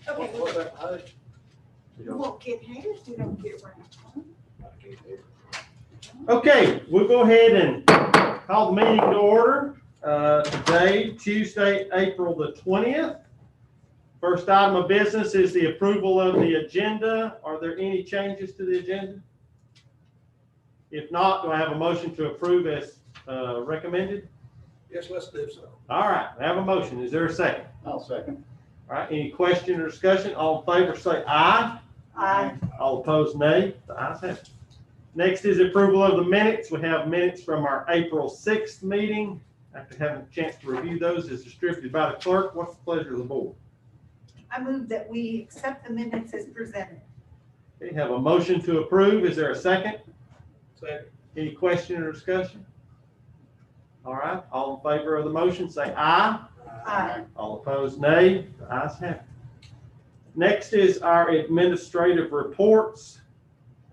Okay. What about height? You won't get hairs, you don't get around. I can't hear. Okay, we'll go ahead and call the meeting to order. Today, Tuesday, April the 20th. First item of business is the approval of the agenda. Are there any changes to the agenda? If not, do I have a motion to approve as recommended? Yes, let's do so. All right, I have a motion. Is there a second? I'll second. All right, any question or discussion? All in favor say aye. Aye. All opposed, nay. The ayes have it. Next is approval of the minutes. We have minutes from our April 6th meeting. After having a chance to review those as distributed by the clerk, what's the pleasure of the board? I move that we accept the minutes as presented. Okay, have a motion to approve. Is there a second? Second. Any question or discussion? All right, all in favor of the motion say aye. Aye. All opposed, nay. The ayes have it. Next is our administrative reports.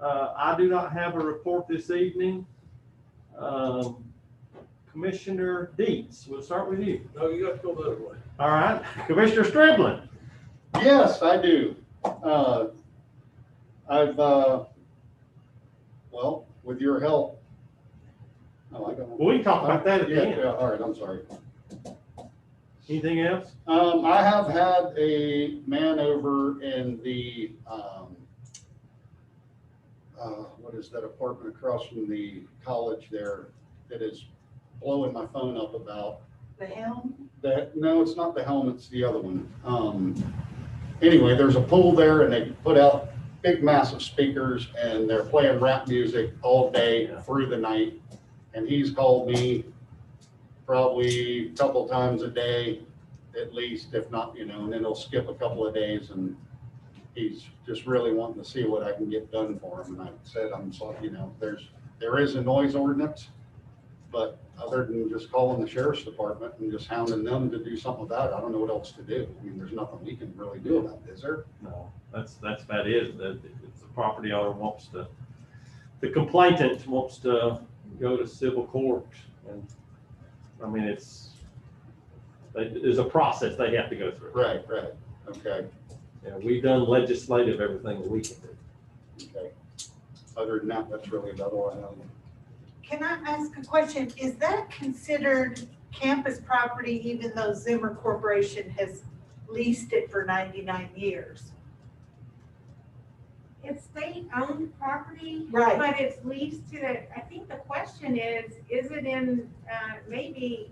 I do not have a report this evening. Commissioner Dietz, we'll start with you. No, you got to go the other way. All right, Commissioner Striblin. Yes, I do. Well, with your help. Oh, I don't know. Well, we can talk about that at the Yeah, end. yeah, all right, I'm sorry. Anything else? I have had a man over in the, what is that apartment across from the college there that is blowing my phone up about The helm? that. No, it's not the helm, it's the other one. Anyway, there's a pool there and they put out big massive speakers and they're playing rap music all day through the night. And he's called me probably a couple times a day, at least, if not, and then he'll skip a couple of days and he's just really wanting to see what I can get done for him. And I said, I'm sorry, there is a noise ordinance, but other than just calling the sheriff's department and just hounding them to do something about it, I don't know what else to do. I mean, there's nothing we can really do about it, is there? No, that's about it. That if the property owner wants to, the complainant wants to go to civil court. And I mean, there's a process they have to go through. Right, okay, Yeah, we've done legislative everything that we can do. okay. Other than that, that's really about all I have. Can I ask a question? Is that considered campus property even though Zimmer Corporation has leased it for 99 years? It's state-owned property. Right. But it's leased to I think the question is it in, maybe,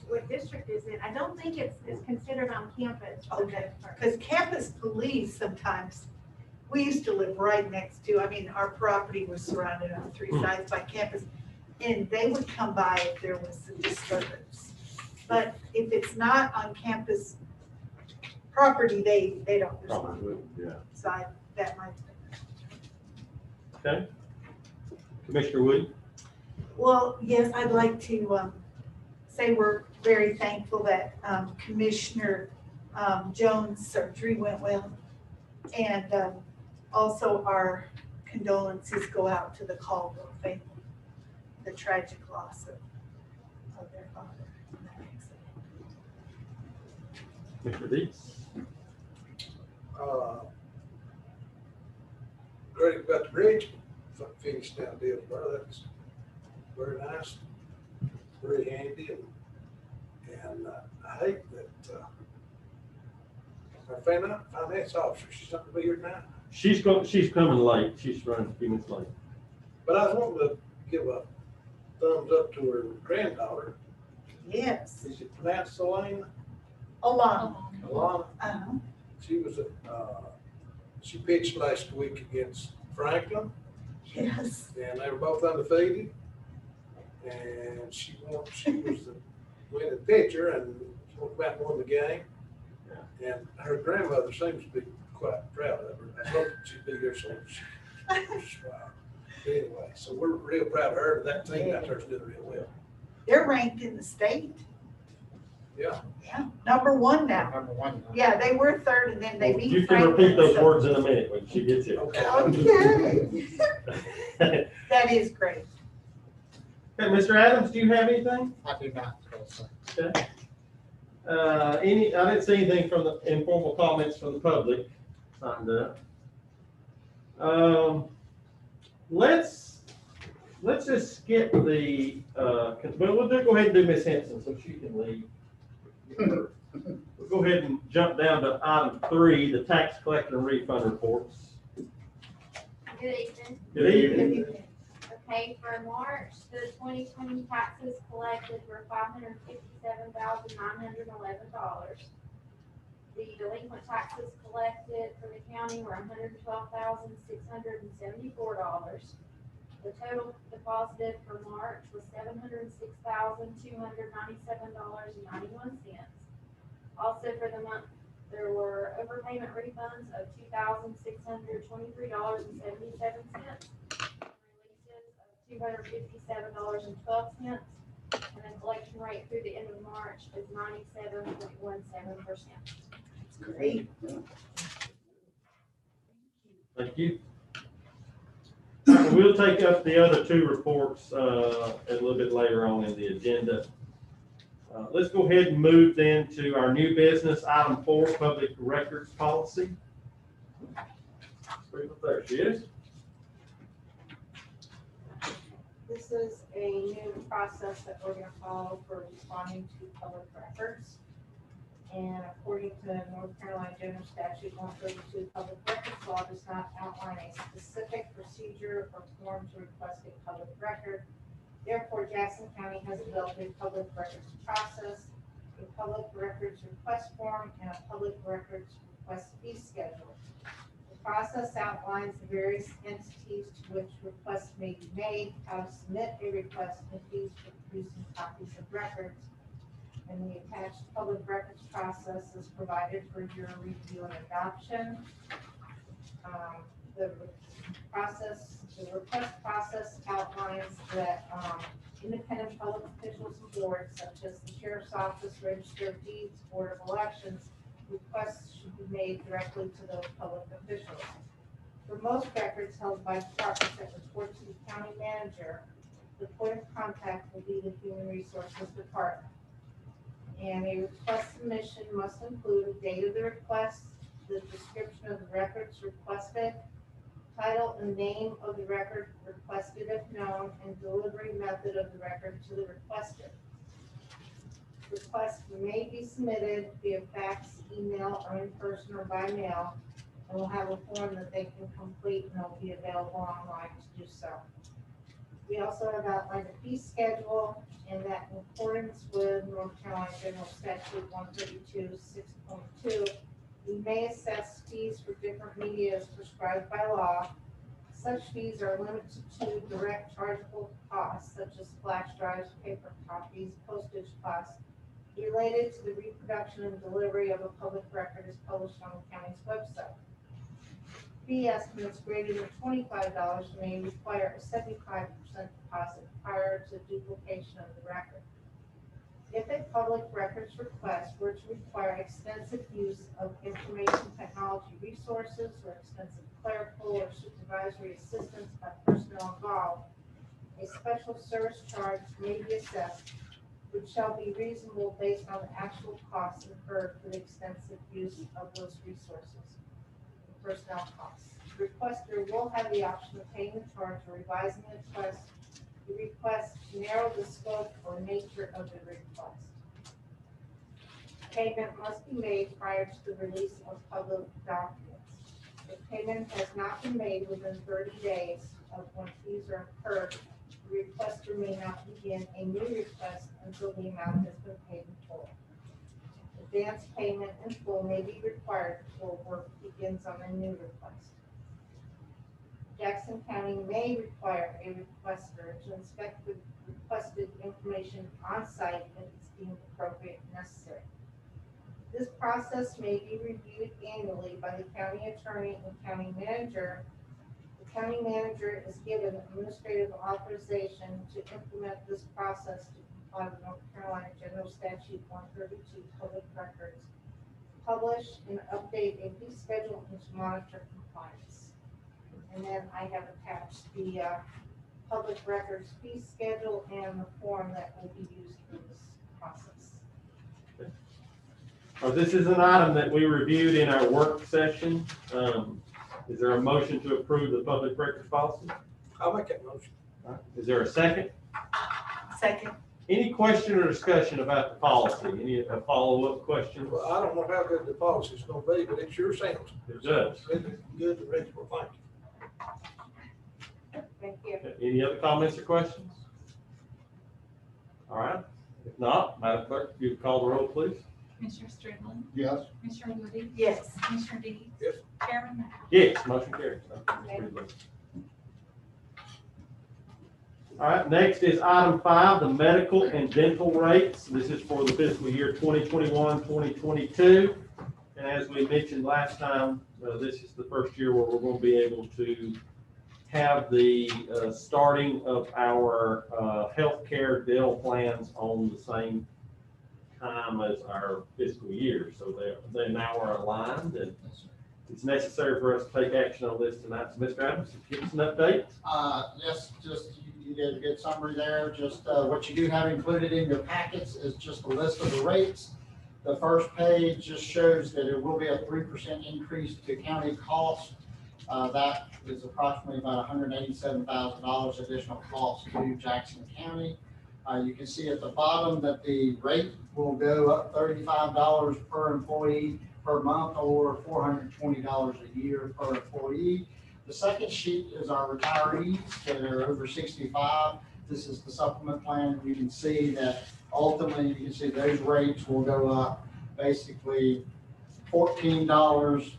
what district is it? I don't think it's considered on campus. for Okay. that part. Because campus police sometimes, we used to live right next to, our property was surrounded on three sides by campus. And they would come by if there was a disturbance. But if it's not on campus property, they don't respond. Probably, yeah. So that might. Okay. Commissioner Wood? Well, yes, I'd like to say we're very thankful that Commissioner Jones' surgery went well. And also our condolences go out to the Caldwell family, the tragic loss of their father in that accident. Commissioner Dietz? Great about the bridge, finished down Dillsboro. That's very nice, very handy, and I hate that our finance officer, she's not gonna be here tonight. She's coming late. She's running a few minutes late. But I was wanting to give a thumbs up to her granddaughter. Yes, Is it pronounced Selena? Alana. Alana? Uh-huh. She was she pitched last week against Franklin, Yes. and they were both undefeated. And she was the winning pitcher, and she went and won the game. And her grandmother seems to be quite proud of her. I hope she'd be here soon. Anyway, so we're real proud of her. That team out there's doing real well. They're ranked in the state. Yeah. Yeah, number one now. Number one. Yeah, they were third and then they beat You can Franklin. repeat those so- words in a minute when she gets here. Okay. Okay. That is great. Okay, Mr. Adams, do you have anything? I do not. Okay. I didn't see anything from the informal comments from the public signed up. Let's just skip the, we'll go ahead and do Miss Henson so she can leave. We'll go ahead and jump down to item 3, the tax collector and refund reports. Good evening. Good evening. Okay, for March, the 2020 taxes collected were $557,911. The delinquent taxes collected for the county were $112,674. The total deposited for March was $706,297.91. Also for the month, there were overpayment refunds of $2,623.77. Releases of $257.12, and the collection rate through the end of March is 97.17%. Great. Thank you. We'll take up the other 2 reports a little bit later on in the agenda. Let's go ahead and move then to our new business, item 4, public records policy. There she is. This is a new process that we're gonna follow for responding to public records. And according to North Carolina General Statute 132, public records law does not outline a specific procedure or form to request a public record. Therefore, Jackson County has developed a public records process, a public records request form, and a public records request fee schedule. The process outlines the various entities to which requests may be made, how to submit a request, and fees for producing copies of records. And the attached public records process is provided for your review and adoption. The request process outlines that independent public officials and boards, such as the Sheriff's Office, Register of Deeds, Board of Elections, requests should be made directly to those public officials. For most records held by departments that report to the county manager, the point of contact will be the Human Resources Department. And a request submission must include the date of the request, the description of the records requested, title and name of the record requested if known, and delivery method of the record to the requested. Requests may be submitted via fax, email, or in person or by mail, and will have a form that they can complete, and it'll be available online to do so. We also have outlined a fee schedule, and that in accordance with North Carolina General Statute 132, 6.2, we may assess fees for different media as prescribed by law. Such fees are limited to direct chargeable costs, such as flash drives, paper copies, postage costs, related to the reproduction and delivery of a public record as published on the county's website. Fee estimates greater than $25 may require a 75% deposit prior to duplication of the record. If a public records request were to require extensive use of information technology resources or extensive clerical or supervisory assistance by personnel involved, a special service charge may be assessed, which shall be reasonable based on the actual costs incurred for the extensive use of those resources, the personnel costs. The requester will have the option of paying the charge or revising the request to narrow the scope or nature of the request. Payment must be made prior to the release of public documents. If payment has not been made within 30 days of when fees are incurred, the requester may not begin a new request until the amount has been paid in full. Advance payment in full may be required before work begins on a new request. Jackson County may require a requester to inspect the requested information on site if it's deemed appropriate and necessary. This process may be reviewed annually by the county attorney and county manager. The county manager is given administrative authorization to implement this process to comply with North Carolina General Statute 132 public records, publish and update a fee schedule and to monitor compliance. And then I have attached the public records fee schedule and the form that will be used for this process. This is an item that we reviewed in our work session. Is there a motion to approve the public records policy? I'll make that motion. Is there a second? Second. Any question or discussion about the policy? Any follow-up questions? Well, I don't know how good the policy's gonna be, but it sure sounds. It does. It's good and reasonable, thank you. Thank you. Any other comments or questions? All right, if not, Madam Clerk, if you would call the roll, please. Commissioner Strickland, Yes. Commissioner Woody, Yes. Commissioner Dees. Yes. Chairman Knight. Yes, motion carries. All right, next is item 5, the medical and dental rates. This is for the fiscal year 2021, 2022. And as we mentioned last time, this is the first year where we're going to be able to have the starting of our healthcare dental plans on the same time as our fiscal year. So they now are aligned, and it's necessary for us to take action on this tonight. So Mr. Adams, give us an update. Yes, just, you did a good summary there. Just, what you do have included in your packets is just a list of the rates. The first page just shows that it will be a 3% increase to county cost. That is approximately about $187,000 additional cost to Jackson County. You can see at the bottom that the rate will go up $35 per employee per month, or $420 a year per employee. The second sheet is our retirees that are over 65. This is the supplement plan. You can see that ultimately, you can see those rates will go up basically $14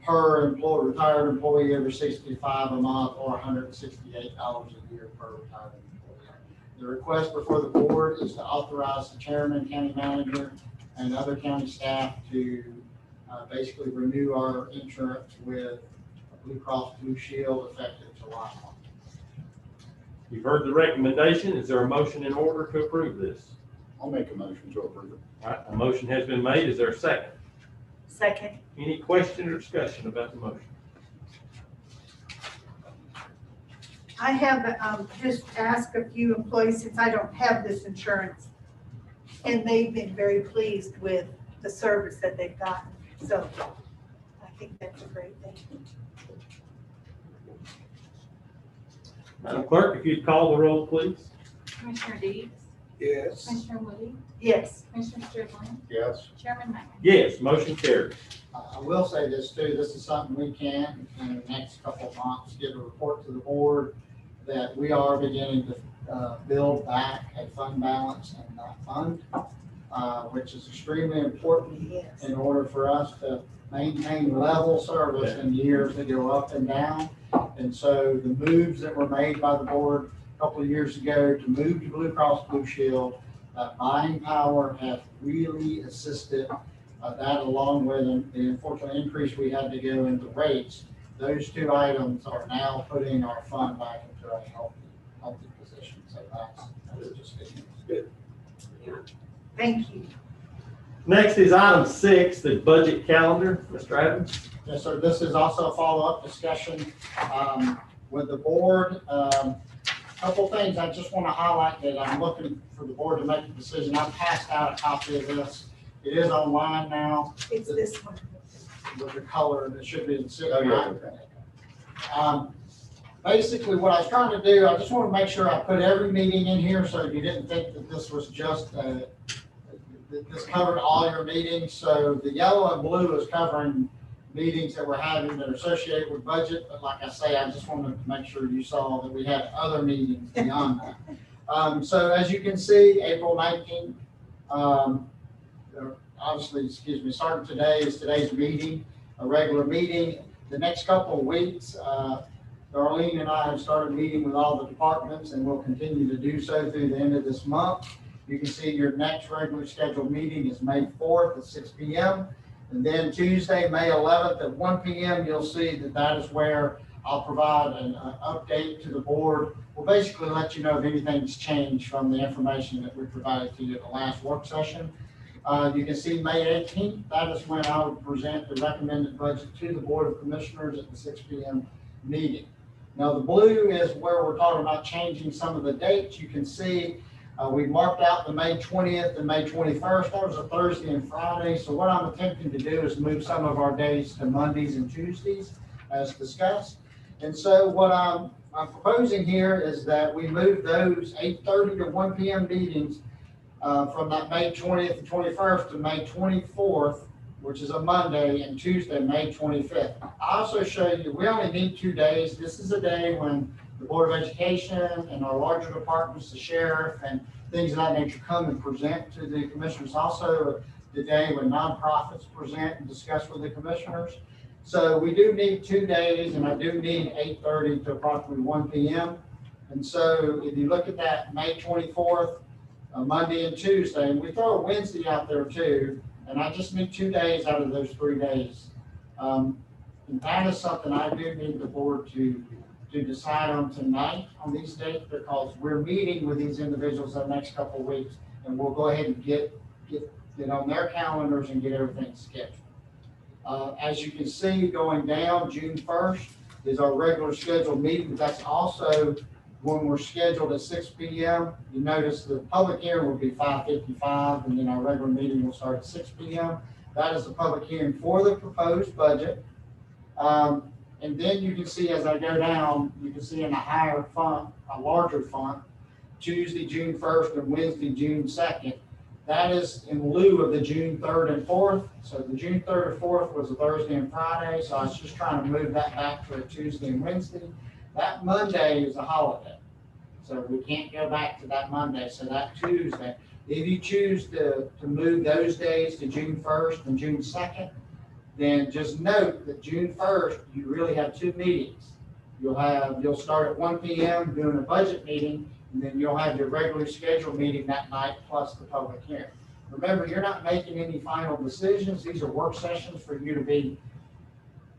per retired employee over 65 a month, or $168 a year per retired employee. The request before the board is to authorize the chairman, county manager, and other county staff to basically renew our insurance with Blue Cross Blue Shield effective July 1. You've heard the recommendation. Is there a motion in order to approve this? I'll make a motion to approve it. All right, a motion has been made. Is there a second? Second. Any question or discussion about the motion? I have just asked a few employees, since I don't have this insurance, and they've been very pleased with the service that they've gotten. So I think that's a great thing. Madam Clerk, if you'd call the roll, please. Commissioner Dees, Yes. Commissioner Woody, Yes. Commissioner Strickland, Yes. Chairman Knight. Yes, motion carries. I will say this too, this is something we can, in the next couple of months, get a report to the board that we are beginning to build back a fund balance in that fund, which is extremely important Yes. in order for us to maintain level service in years that go up and down. And so the moves that were made by the board a couple of years ago to move to Blue Cross Blue Shield, that buying power has really assisted that, along with the unfortunate increase we had to go into rates. Those two items are now putting our fund back into a healthy position. So that's just good. Thank you. Next is item 6, the budget calendar. Mr. Adams? Yes, sir. This is also a follow-up discussion with the board. Couple things I just want to highlight that I'm looking for the board to make a decision. I've passed out a copy of this. It is online now It's this one. with the color that should be in the Oh, yeah, okay. Basically, what I was trying to do, I just want to make sure I put every meeting in here, so you didn't think that this was just, that this covered all your meetings. So the yellow and blue is covering meetings that we're having that are associated with budget. But like I say, I just wanted to make sure you saw that we had other meetings beyond that. So as you can see, April 19th, obviously, starting today is today's meeting, a regular meeting. The next couple of weeks, Darlene and I have started meeting with all the departments, and we'll continue to do so through the end of this month. You can see your next regular scheduled meeting is May 4th at 6 p.m. And then Tuesday, May 11th at 1 p.m., you'll see that is where I'll provide an update to the board. We'll basically let you know if anything's changed from the information that we provided to you at the last work session. You can see May 18th, that is when I would present the recommended budget to the Board of Commissioners at the 6 p.m. meeting. Now, the blue is where we're talking about changing some of the dates. You can see We marked out the May 20th and May 21st. That was a Thursday and Friday. So what I'm attempting to do is move some of our days to Mondays and Tuesdays as discussed. And so what I'm proposing here is that we move those 8:30 to 1 p.m. meetings from that May 20th and 21st to May 24th, which is a Monday, and Tuesday, May 25th. I also show you, we only need 2 days. This is a day when the Board of Education and our larger departments, the sheriff and things of that nature come and present to the commissioners. Also the day when nonprofits present and discuss with the commissioners. So we do need 2 days, and I do need 8:30 to approximately 1 p.m. And so if you look at that May 24th, Monday and Tuesday, and we throw a Wednesday out there too, and I just need 2 days out of those 3 days. And that is something I do need the board to decide on tonight on these dates, because we're meeting with these individuals the next couple of weeks, and we'll go ahead and get on their calendars and get everything scheduled. As you can see, going down, June 1st is our regular scheduled meeting. That's also when we're scheduled at 6 p.m. You notice the public hearing will be 5:55, and then our regular meeting will start at 6 p.m. That is the public hearing for the proposed budget. And then you can see as I go down, you can see in a higher font, a larger font, Tuesday, June 1st and Wednesday, June 2nd. That is in lieu of the June 3rd and 4th. So the June 3rd and 4th was a Thursday and Friday. So I was just trying to move that back to a Tuesday and Wednesday. That Monday is a holiday. So we can't go back to that Monday. So that Tuesday, if you choose to move those days to June 1st and June 2nd, then just note that June 1st, you really have 2 meetings. You'll start at 1 p.m. doing a budget meeting, and then you'll have your regularly scheduled meeting that night plus the public hearing. Remember, you're not making any final decisions. These are work sessions for you to be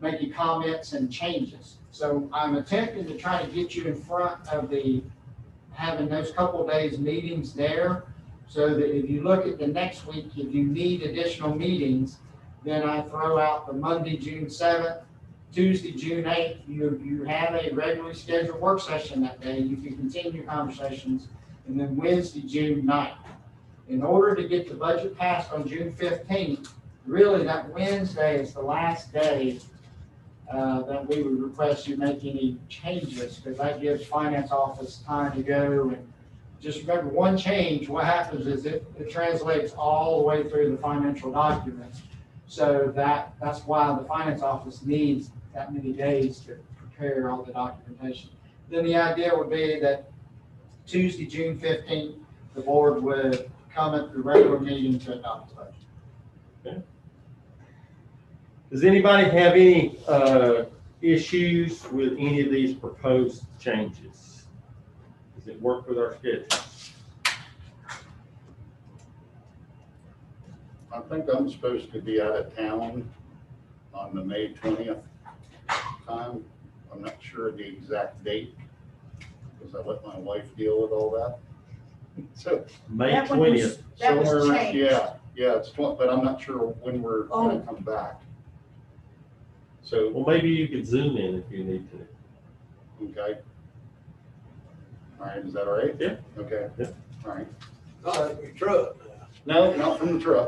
making comments and changes. So I'm attempting to try to get you in front of having those couple of days meetings there, so that if you look at the next week, if you need additional meetings, then I throw out the Monday, June 7th, Tuesday, June 8th. You have a regularly scheduled work session that day. You can continue conversations. And then Wednesday, June 9th. In order to get the budget passed on June 15th, really that Wednesday is the last day that we would request you make any changes, because that gives finance office time to go. And just remember, one change, what happens is it translates all the way through the financial documents. So that's why the finance office needs that many days to prepare all the documentation. Then the idea would be that Tuesday, June 15th, the board would come at the regular meeting to adopt the budget. Okay. Does anybody have any issues with any of these proposed changes? Does it work with our schedule? I think I'm supposed to be out of town on the May 20th time. I'm not sure the exact date, because I let my wife deal with all that. So May That one was- 20th. That was somewhere around- changed. Yeah, it's 20, but I'm not sure when we're gonna come back. So, Well, maybe you could zoom in if you need to. okay. All right, is that all right? Yeah. Okay, Yeah. all right. Not in your truck now. No, not from the truck.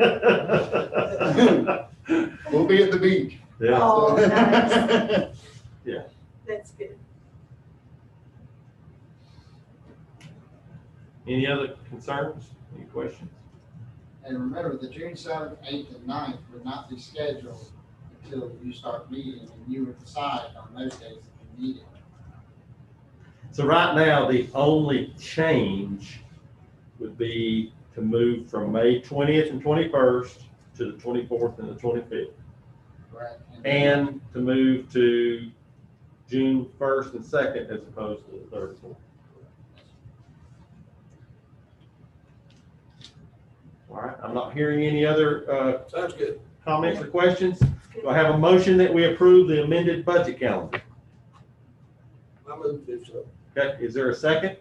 We'll be at the beach. Yeah. Oh, nice. That's good. Any other concerns? Any questions? And remember, the June 7th, 8th, and 9th would not be scheduled until you start meeting, and you would decide on those days if you need it. So right now, the only change would be to move from May 20th and 21st to the 24th and the 25th, Correct? and to move to June 1st and 2nd as opposed to the 3rd and 4th. All right, I'm not hearing any other Sounds good. comments or questions. Do I have a motion that we approve the amended budget calendar? I move this up. Okay, is there a second?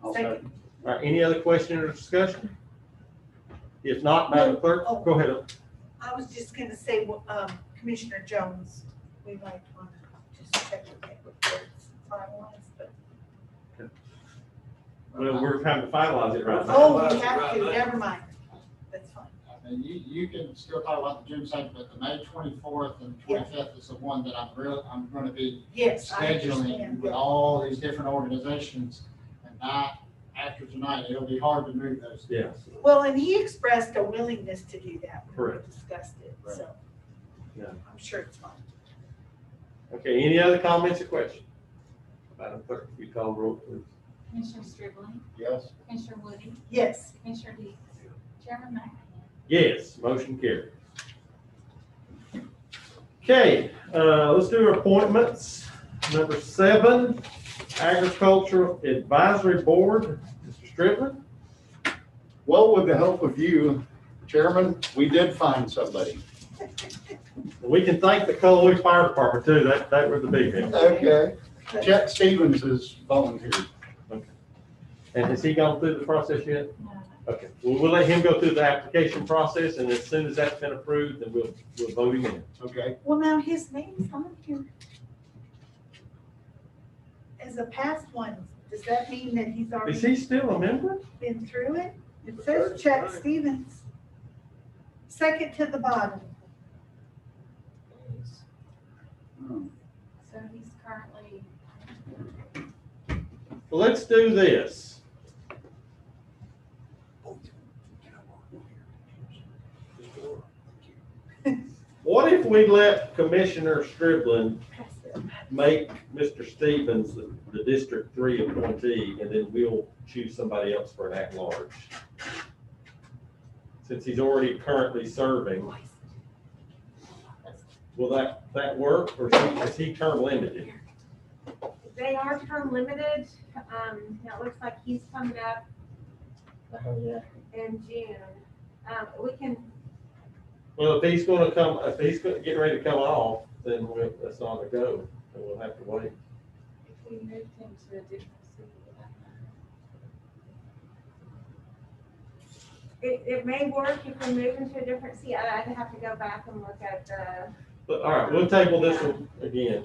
I'll Second. All right, any other question or discussion? If not, Madam Clerk, go ahead. I was just gonna say, Commissioner Jones, we might want to just check with him before it's finalized, but Well, we're trying to finalize it right now. Oh, we have to, never mind. That's fine. I mean, you can still talk about the June second, but the May 24th and 25th is the one that I'm gonna be Yes, I scheduling understand. with all these different organizations. And not after tonight, it'll be hard to move those. Yes. Well, and he expressed a willingness to do that when we Correct. discussed it, so. Yeah. I'm sure it's fine. Okay, any other comments or questions? Madam Clerk, will you call the roll, please? Commissioner Stribling, Yes. Commissioner Woody, Yes, Commissioner Dees, Chairman McAnan. Yes, motion carried. Okay, let's do appointments. Number 7, Agricultural Advisory Board, Mr. Strickland. Well, with the help of you, Chairman, we did find somebody. We can thank the Colway Fire Department too, that was the big deal. Okay. Chet Stevens is volunteered. And has he gone through the process yet? No. Okay, well, we'll let him go through the application process, and as soon as that's been approved, then we'll vote him in. Okay. well, now his name's on here. As a past one, does that mean that he's Is already he still a member? been through it? It says Chet Stevens. Second to the bottom. So he's currently, Well, let's do this. What if we let Commissioner Strickland make Mr. Stevens the District 3 appointee, and then we'll choose somebody else for an at-large? Since he's already currently serving, will that work, or is he term limited? They are term limited. It looks like he's coming up in June. We can, Well, if he's getting ready to come off, then that's not a go, and we'll have to wait. if we moved him to a different city, would that matter? it may work if we move into a different seat. I'd have to go back and look at the, But, all right, we'll table this one again.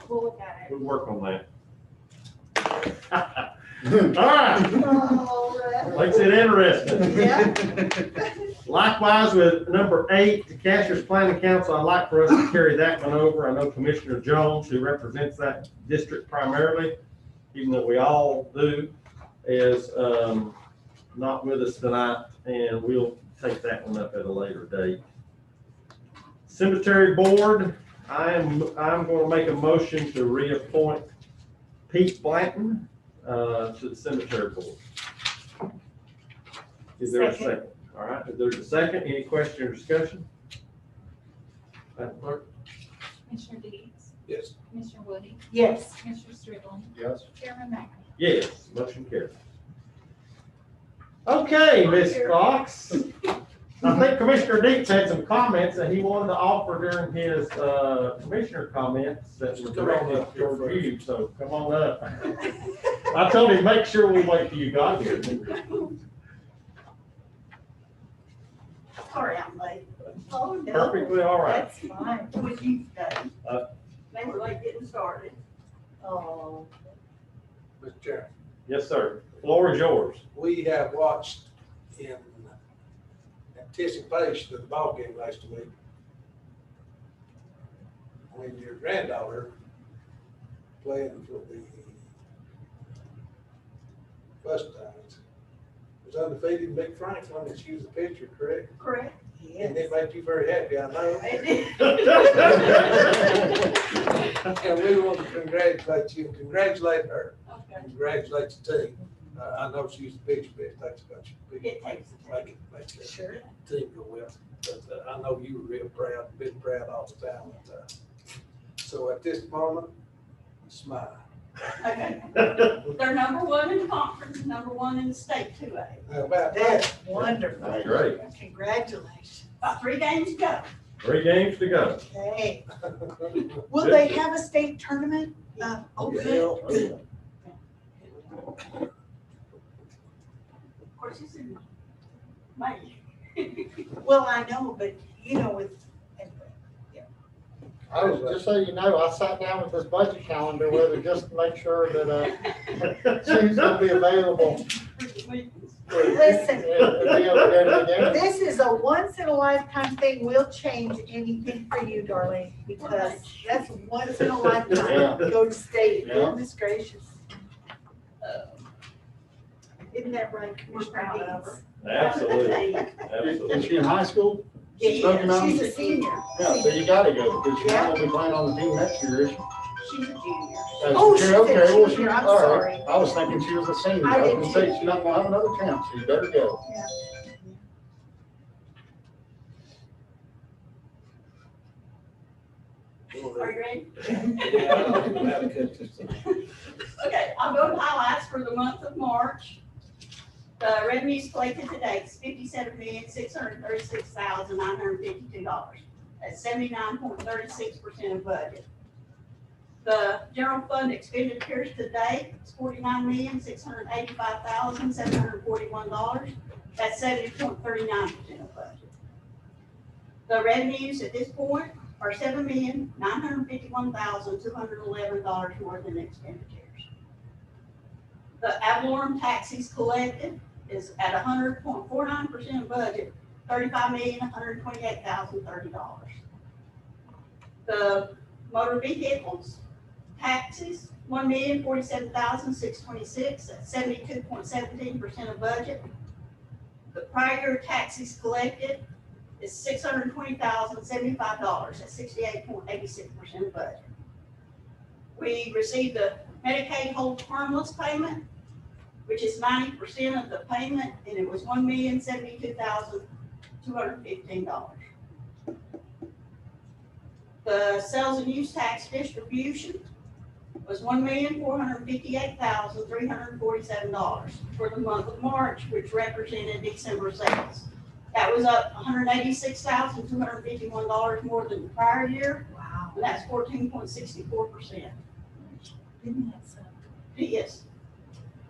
we'll look at it. We'll work on that. All right, Oh, makes it interesting. yeah. Likewise with number 8, the Cashers Planning Council, I'd like for us to carry that one over. I know Commissioner Jones, who represents that district primarily, even though we all do, is not with us tonight, and we'll take that one up at a later date. Cemetery Board, I'm going to make a motion to reappoint Pete Blanton to the Cemetery Board. Is there a second? All right, if there's a second, any question or discussion? Madam Clerk? Commissioner Dees, Yes. Commissioner Woody, Yes, Commissioner Stribling, Yes. Chairman McAnan. Yes, motion carries. Okay, Ms. Fox. I think Commissioner Deets had some comments that he wanted to offer during his commissioner comments that were directed toward you, so come on up. I told him, make sure we wait till you got here. sorry I'm late. Oh, no. Perfectly all right. That's fine. What you've done. They were like getting started. Oh, Mr. Chairman, Yes, sir. Floor is yours. we have watched in anticipation of the ball game last week when your granddaughter playing for the Mustangs was undefeated in Big Franklin, and she was a pitcher, correct? correct. And Yes. it made you very happy, I know. Okay. And we want to congratulate you and congratulate her. Congratulate the team. I know she's a pitcher, but it takes a bunch of people. It takes a Make that Sure. team go well. But I know you were real proud, been proud all the time. So at this moment, smile. Okay. They're number 1 in the conference, number 1 in the state 2A. How about that? That's wonderful. Great. Congratulations. About 3 games to go. 3 games to go. Okay. Will they have a state tournament? Oh, good, good. Of course, it's in May. Well, I know, but you know, with, anyway, yeah. I was, just so you know, I sat down with this budget calendar with her just to make sure that, she's gonna be available. Listen. And be able to go to the game. This is a once in a lifetime thing. We'll change anything for you, Darlene, because that's once in a lifetime. Yeah. Go to state. Yeah. Goodness gracious. Isn't that right, We're proud of her. Absolutely, Is absolutely. she in high school? Deeds? Smoky Mountain? She's a senior. Yeah, so you gotta go, because she's not gonna be playing on the team next year, is she? She's a junior. Oh, she's a Okay, well, junior. I'm all right. sorry. I was thinking she was a senior. I I was did gonna say, too. she's not gonna have another chance, so you better go. Are you ready? Yeah, I don't know how to cut this thing. Okay, I'll go to highlights for the month of March. The revenues collected to date is $57,636,952. That's 79.36% of budget. The general fund expenditures to date is $49,685,741. That's 70.39% of budget. The revenues at this point are $7,951,211 more than expenditures. The ad valorem taxes collected is at 100.49% of budget, $35,128,030. The motor vehicles taxes, $1,047,626, that's 72.17% of budget. The prior year taxes collected is $620,075, that's 68.86% of budget. We received the Medicaid hold harmless payment, which is 90% of the payment, and it was $1,072,215. The sales and use tax distribution was $1,458,347 for the month of March, which represented December sales. That was up $186,251 more than the prior year, Wow. and that's 14.64%. Isn't that something? Yes.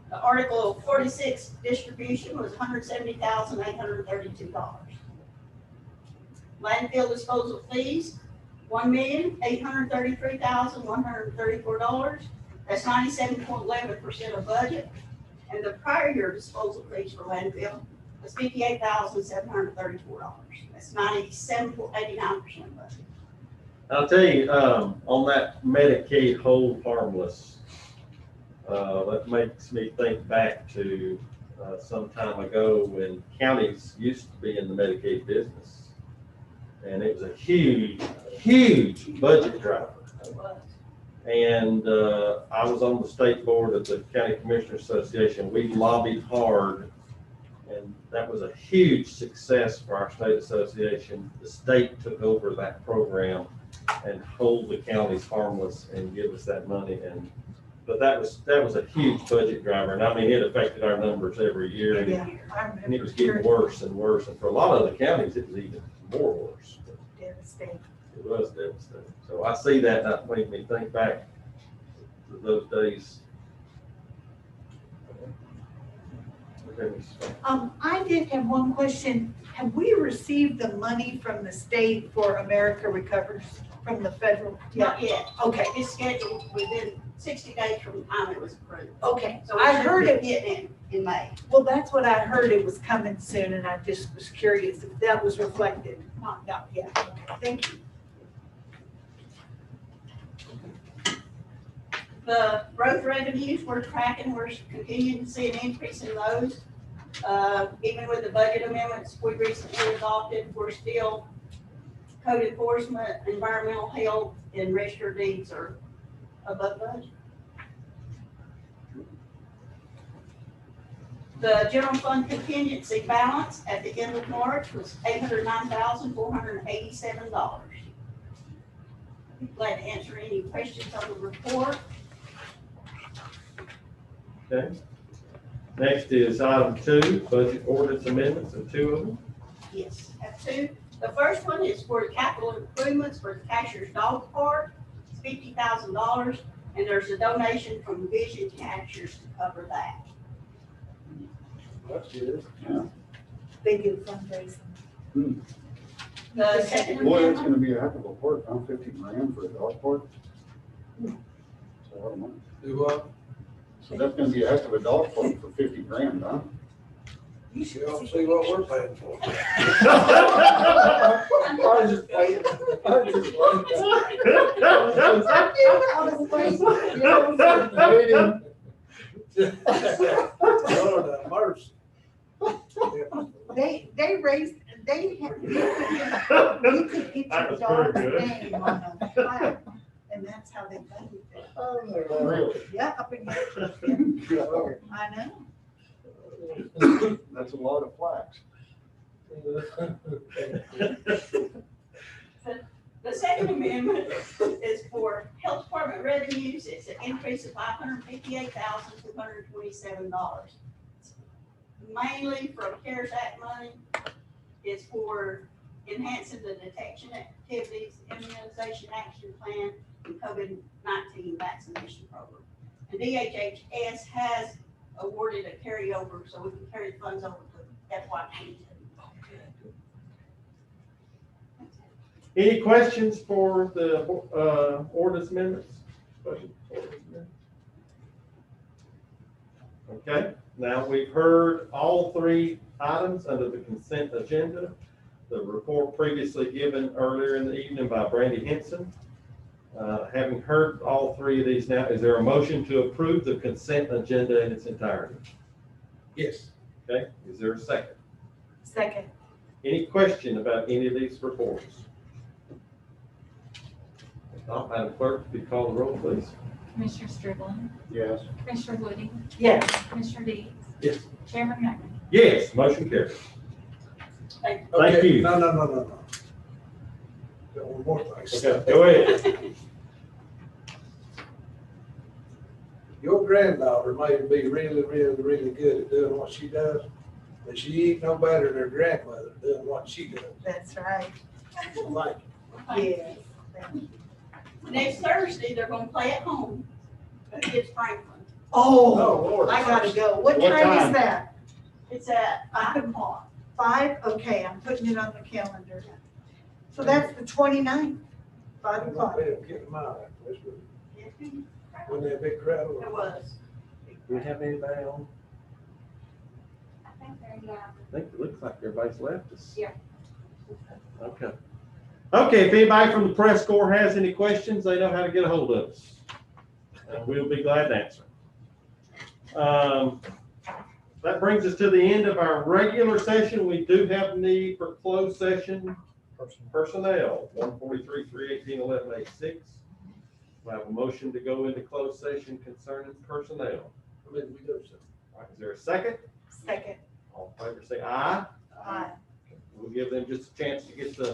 The Article 46 distribution was $170,832. Landfill disposal fees, $1,833,134. That's 97.11% of budget. And the prior year disposal fees for landfill was $58,734. That's 97.89% of budget. I'll tell you, on that Medicaid hold harmless, that makes me think back to some time ago when counties used to be in the Medicaid business. And it was a huge, huge budget driver. It was. And I was on the state board of the County Commissioners Association. We lobbied hard, and that was a huge success for our state association. The state took over that program and hold the counties harmless and give us that money. But that was a huge budget driver, and I mean, it affected our numbers every year, and Yeah, I remember. it was getting worse and worse. And for a lot of the counties, it was even more worse. Devastating. It was devastating. So I see that, and that made me think back to those days. I did have one question. Have we received the money from the state for America Recovers from the federal? Not yet. Okay, It's scheduled within 60 days from the time it was approved. okay. So I heard it. Getting in May. Well, that's what I heard. It was coming soon, and I just was curious if that was reflected. Not yet. Okay, thank you. The growth revenues we're tracking, we're continuing to see an increase in those. Even with the budget amendments we recently adopted, we're still code enforcement, environmental health, and registered deeds are above budget. The general fund contingency balance at the end of March was $809,487. Glad to answer any questions on the report. Okay. Next is item 2, budget ordinance amendments, and 2 of them. Yes, have two. The first one is for capital improvements for the Cashier's Dog Park. It's $50,000, and there's a donation from Vision Catchers to cover that. That's good. They do fundraising. The second Boy, it's amendment, gonna be a heck of a park, huh? 50 grand for a dog park? It's a lot of money. Do what? So that's gonna be a heck of a dog park for 50 grand, huh? You should You don't see. see what we're paying for. I was just playing. I was just Lord have mercy. They raised, you could get That your was dog's pretty good. name on a plaque, and that's how they funded it. Really? Yeah, up in here. I know. That's a lot of flags. the second amendment is for health department revenues. It's an increase of $558,227. Mainly from CARES Act money. It's for enhancing the detection activities, immunization action plan, and COVID-19 vaccination program. And DHHS has awarded a carryover, so we can carry the funds over to FY22. Any questions for the, ordinance amendments? Questions for ordinance amendments? Okay, now we've heard all three items under the consent agenda. The report previously given earlier in the evening by Brandy Henson. Having heard all three of these now, is there a motion to approve the consent agenda in its entirety? Yes. Okay, is there a second? Second. Any question about any of these reports? If not, Madam Clerk, could you call the roll, please? Commissioner Strickland, Yes. Commissioner Woody, Yes. Commissioner Deeds. Yes. Chairman Henry. Yes, motion carries. Okay, Thank you. No. Got one more thing. Okay, go ahead. Your granddaughter may be really good at doing what she does, but she ain't no better than her grandmother doing what she does. That's right. Like, Yes. Next Thursday, they're gonna play at home against Franklin. Oh, Lord. I gotta go. What What time time? is that? It's at 5 o'clock. 5? Okay, I'm putting it on the calendar. So that's the 29th, 5 I'm o'clock. not able to get them out. This was, when that big crowd It was. Do we have anybody on? I think they're, yeah. I think it looks like everybody's left us. Yeah. Okay. Okay, if anybody from the press corps has any questions, they know how to get a hold of us. And we'll be glad to answer. That brings us to the end of our regular session. We do have need for closed session personnel, 143-318-1186. We have a motion to go into closed session concerning personnel. I mean, we do something. All right, is there a second? Second. All in favor say aye. Aye. We'll give them just a chance to get the